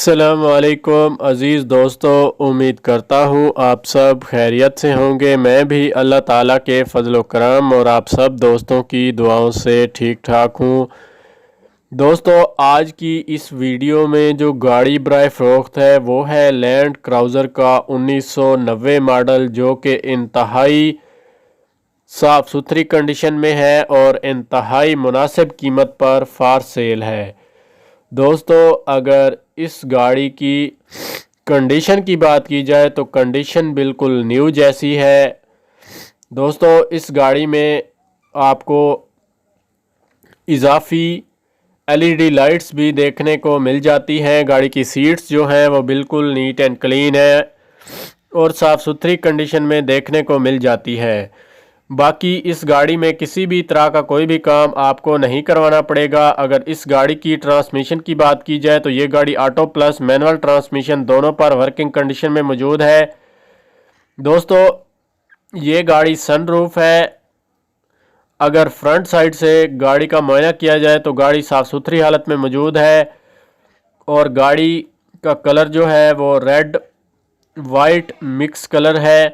السلام علیکم عزیز دوستو، امید کرتا ہوں آپ سب خیریت سے ہوں گے۔ میں بھی اللہ تعالیٰ کے فضل و کرم اور آپ سب دوستوں کی دعاؤں سے ٹھیک ٹھاک ہوں۔ دوستو، آج کی اس ویڈیو میں جو گاڑی برائے فروخت ہے وہ ہے لینڈ کروزر کا 1990 ماڈل، جو کہ انتہائی صاف ستھری کنڈیشن میں ہے اور انتہائی مناسب قیمت پر فار سیل ہے۔ دوستو، اگر اس گاڑی کی کنڈیشن کی بات کی جائے تو کنڈیشن بالکل نیو جیسی ہے۔ دوستو، اس گاڑی میں آپ کو اضافی LED لائٹس بھی دیکھنے کو مل جاتی ہیں۔ گاڑی کی سیٹس جو ہیں وہ بالکل نیٹ اینڈ کلین ہے اور صاف ستھری کنڈیشن میں دیکھنے کو مل جاتی ہے۔ باقی اس گاڑی میں کسی بھی طرح کا کوئی بھی کام آپ کو نہیں کروانا پڑے گا۔ اگر اس گاڑی کی ٹرانسمیشن کی بات کی جائے تو یہ گاڑی آٹو پلس مینول ٹرانسمیشن دونوں پر ورکنگ کنڈیشن میں موجود ہے۔ دوستو، یہ گاڑی سن روف ہے۔ اگر فرنٹ سائیڈ سے گاڑی کا معائنہ کیا جائے تو گاڑی صاف ستھری حالت میں موجود ہے اور گاڑی کا کلر جو ہے وہ ریڈ وائٹ مکس کلر ہے۔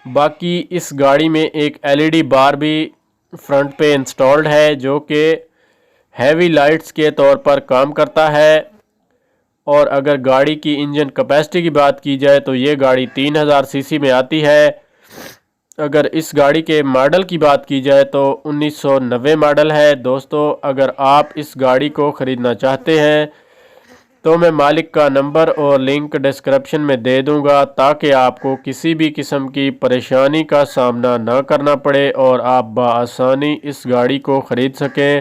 باقی اس گاڑی میں ایک LED بار بھی فرنٹ پہ انسٹالڈ ہے، جو کہ ہیوی لائٹس کے طور پر کام کرتا ہے۔ اور اگر گاڑی کی انجن کیپیسٹی کی بات کی جائے تو یہ گاڑی 3000 cc میں آتی ہے۔ اگر اس گاڑی کے ماڈل کی بات کی جائے تو 1990 ماڈل ہے۔ دوستو، اگر آپ اس گاڑی کو خریدنا چاہتے ہیں تو میں مالک کا نمبر اور لنک ڈسکرپشن میں دے دوں گا، تاکہ آپ کو کسی بھی قسم کی پریشانی کا سامنا نہ کرنا پڑے اور آپ بآسانی اس گاڑی کو خرید سکیں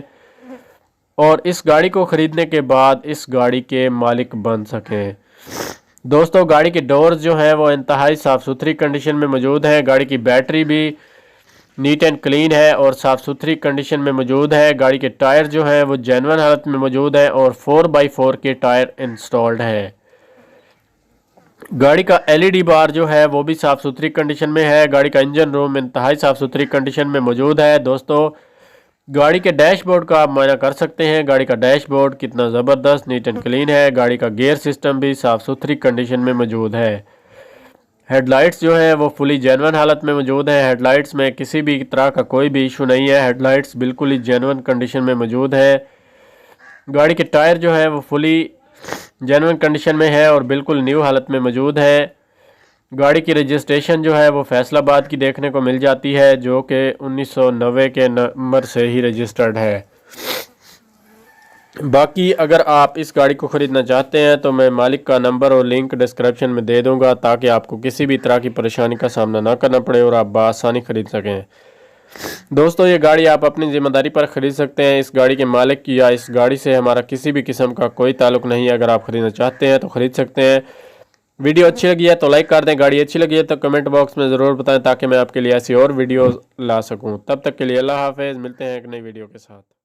اور اس گاڑی کو خریدنے کے بعد اس گاڑی کے مالک بن سکیں۔ دوستو، گاڑی کے ڈورز جو ہیں وہ انتہائی صاف ستھری کنڈیشن میں موجود ہیں۔ گاڑی کی بیٹری بھی نیٹ اینڈ کلین ہے اور صاف ستھری کنڈیشن میں موجود ہے۔ گاڑی کے ٹائر جو ہیں وہ جینون حالت میں موجود ہیں اور 4x4 کے ٹائر انسٹالڈ ہے۔ گاڑی کا LED بار جو ہے وہ بھی صاف ستھری کنڈیشن میں ہے۔ گاڑی کا انجن روم انتہائی صاف ستھری کنڈیشن میں موجود ہے۔ دوستو، گاڑی کے ڈیش بورڈ کا آپ معائنہ کر سکتے ہیں۔ گاڑی کا ڈیش بورڈ کتنا زبردست نیٹ اینڈ کلین ہے۔ گاڑی کا گیئر سسٹم بھی صاف ستھری کنڈیشن میں موجود ہے۔ ہیڈ لائٹس جو ہیں وہ فلی جینون حالت میں موجود ہیں۔ ہیڈ لائٹس میں کسی بھی طرح کا کوئی بھی ایشو نہیں ہے۔ ہیڈ لائٹس بالکل ہی جینون کنڈیشن میں موجود ہے۔ گاڑی کے ٹائر جو ہے وہ فلی جینون کنڈیشن میں ہے اور بالکل نیو حالت میں موجود ہے۔ گاڑی کی رجسٹریشن جو ہے وہ فیصل آباد کی دیکھنے کو مل جاتی ہے، جو کہ 1990 کے نمبر سے ہی رجسٹرڈ ہے۔ باقی اگر آپ اس گاڑی کو خریدنا چاہتے ہیں تو میں مالک کا نمبر اور لنک ڈسکرپشن میں دے دوں گا، تاکہ آپ کو کسی بھی طرح کی پریشانی کا سامنا نہ کرنا پڑے اور آپ بآسانی خرید سکیں۔ دوستو، یہ گاڑی آپ اپنی ذمہ داری پر خرید سکتے ہیں۔ اس گاڑی کے مالک کی یا اس گاڑی سے ہمارا کسی بھی قسم کا کوئی تعلق نہیں ہے۔ اگر آپ خریدنا چاہتے ہیں تو خرید سکتے ہیں۔ ویڈیو اچھی لگی ہے تو لائک کر دیں، گاڑی اچھی لگی ہے تو کمنٹ باکس میں ضرور بتائیں، تاکہ میں آپ کے لیے ایسی اور ویڈیوز لا سکوں۔ تب تک کے لیے اللہ حافظ، ملتے ہیں ایک نئی ویڈیو کے ساتھ۔